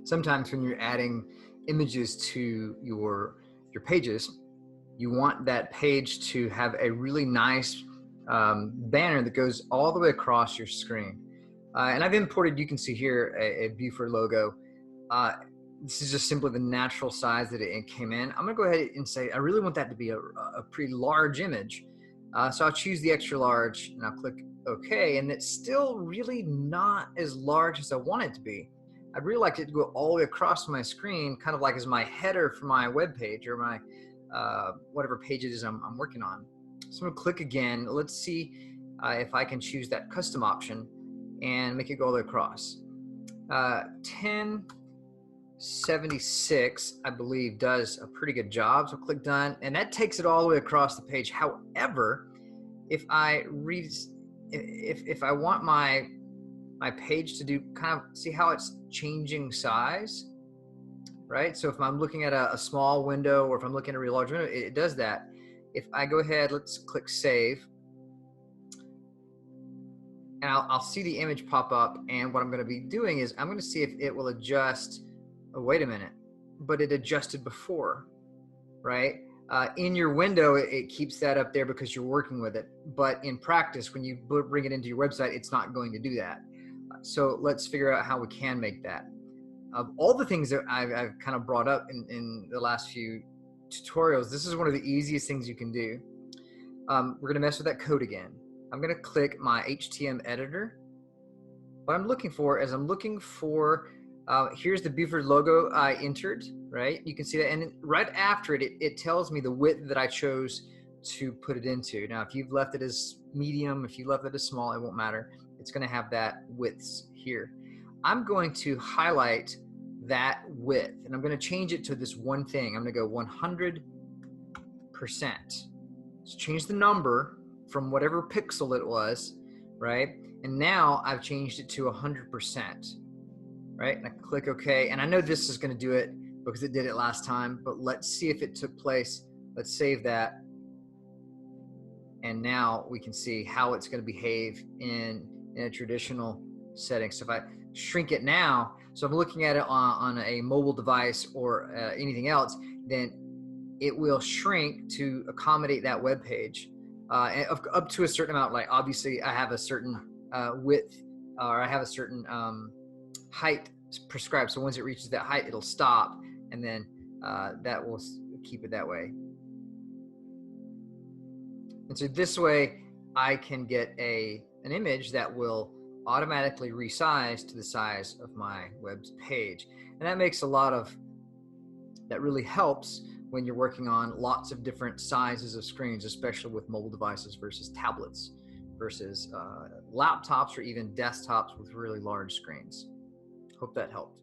sometimes when you're adding images to your pages, you want that page to have a really nice banner that goes all the way across your screen. And I've imported, you can see here, a Buford logo. This is just simply the natural size that it came in. I'm gonna go ahead and say, I really want that to be a pretty large image. So I'll choose the extra large and I'll click OK, and it's still really not as large as I want it to be. I'd really like it to go all the way across my screen, kind of like as my header for my web page or my whatever page it is I'm working on. So I'm gonna click again. Let's see if I can choose that custom option and make it go all the way across. 1076, I believe, does a pretty good job. So click done, and that takes it all the way across the page. However, if I want my page to do kind of, see how it's changing size, right? So if I'm looking at a small window or if I'm looking at a really large window, it does that. If I go ahead, let's click save, and I'll see the image pop up, and what I'm going to be doing is I'm going to see if it will adjust. Oh, wait a minute, but it adjusted before, right? In your window, it keeps that up there because you're working with it, but in practice, when you bring it into your website, it's not going to do that. So let's figure out how we can make that. Of all the things that I've kind of brought up in the last few tutorials, this is one of the easiest things you can do. We're gonna mess with that code again. I'm gonna click my HTML editor. What I'm looking for is here's the Buford logo I entered, right? You can see that, and right after it tells me the width that I chose to put it into. Now, if you've left it as medium, if you left it as small, it won't matter. It's gonna have that width here. I'm going to highlight that width, and I'm gonna change it to this one thing. I'm gonna go 100%. So change the number from whatever pixel it was, right? And now I've changed it to 100%, right? And I click OK, and I know this is gonna do it because it did it last time, but let's see if it took place. Let's save that. And now we can see how it's gonna behave in a traditional setting. So if I shrink it now, so I'm looking at it on a mobile device or anything else, then it will shrink to accommodate that web page up to a certain amount. Like obviously I have a certain width, or I have a certain height prescribed. So once it reaches that height, it'll stop, and then that will keep it that way. And so this way I can get an image that will automatically resize to the size of my web page. And that really helps when you're working on lots of different sizes of screens, especially with mobile devices versus tablets versus laptops or even desktops with really large screens. Hope that helped.